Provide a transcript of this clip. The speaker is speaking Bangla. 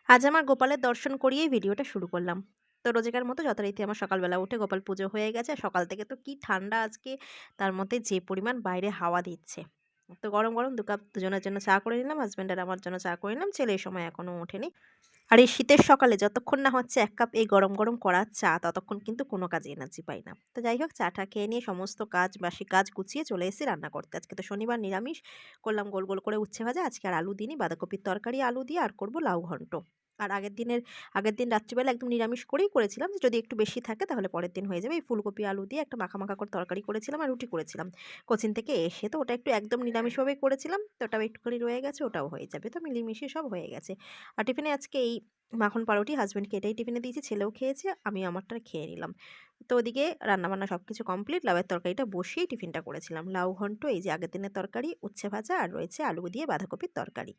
আজ আমার গোপালের দর্শন করিয়েই ভিডিওটা শুরু করলাম। তো রোজকার মতো যথারীতি আমার সকালবেলা উঠে গোপাল পুজো হয়ে গেছে। সকাল থেকে তো কি ঠান্ডা আজকে, তার মধ্যে যে পরিমাণ বাইরে হাওয়া দিচ্ছে। তো গরম, গরম ২ কাপ দুজনের জন্য চা করে নিলাম। হাসব্যান্ড আর আমার জন্য চা করে নিলাম। ছেলে এই সময় এখনো ওঠেনি। আর এই শীতের সকালে যতক্ষণ না হচ্ছে ১ কাপ এই গরম, গরম কড়া চা, ততক্ষণ কিন্তু কোনো কাজে এনার্জি পাই না। তো যাই হোক, চাটা খেয়ে নিয়ে সমস্ত কাজ, বাসি কাজ গুছিয়ে চলে এসেছি রান্না করতে। আজকে তো শনিবার, নিরামিষ। করলাম গোল, গোল করে উচ্ছে ভাজা। আজকে আর আলু দিইনি, বাঁধাকপির তরকারি আলু দিয়ে, আর করব লাউ ঘন্ট। আর আগের দিন রাত্রিবেলা একদম নিরামিষ করেই করেছিলাম। যদি একটু বেশি থাকে তাহলে পরের দিন হয়ে যাবে। এই ফুলকপি আলু দিয়ে একটা মাখা, মাখা করে তরকারি করেছিলাম আর রুটি করেছিলাম। কোচিং থেকে এসে তো ওটা একটু একদম নিরামিষভাবেই করেছিলাম। তো ওটাও একটুখানি রয়ে গেছে, ওটাও হয়ে যাবে। তো মিলিয়ে-মিশিয়ে সব হয়ে গেছে। আর টিফিনে আজকে এই মাখন পাউরুটি, হাসব্যান্ডকে এটাই টিফিনে দিয়েছি। ছেলেও খেয়েছে, আমিও আমারটা খেয়ে নিলাম। তো ওদিকে রান্নাবান্না সবকিছু কমপ্লিট। লাউয়ের তরকারিটা বসিয়েই টিফিনটা করেছিলাম। লাউ ঘন্ট, এই যে আগের দিনের তরকারি, উচ্ছে ভাজা, আর রয়েছে আলু দিয়ে বাঁধাকপির তরকারি।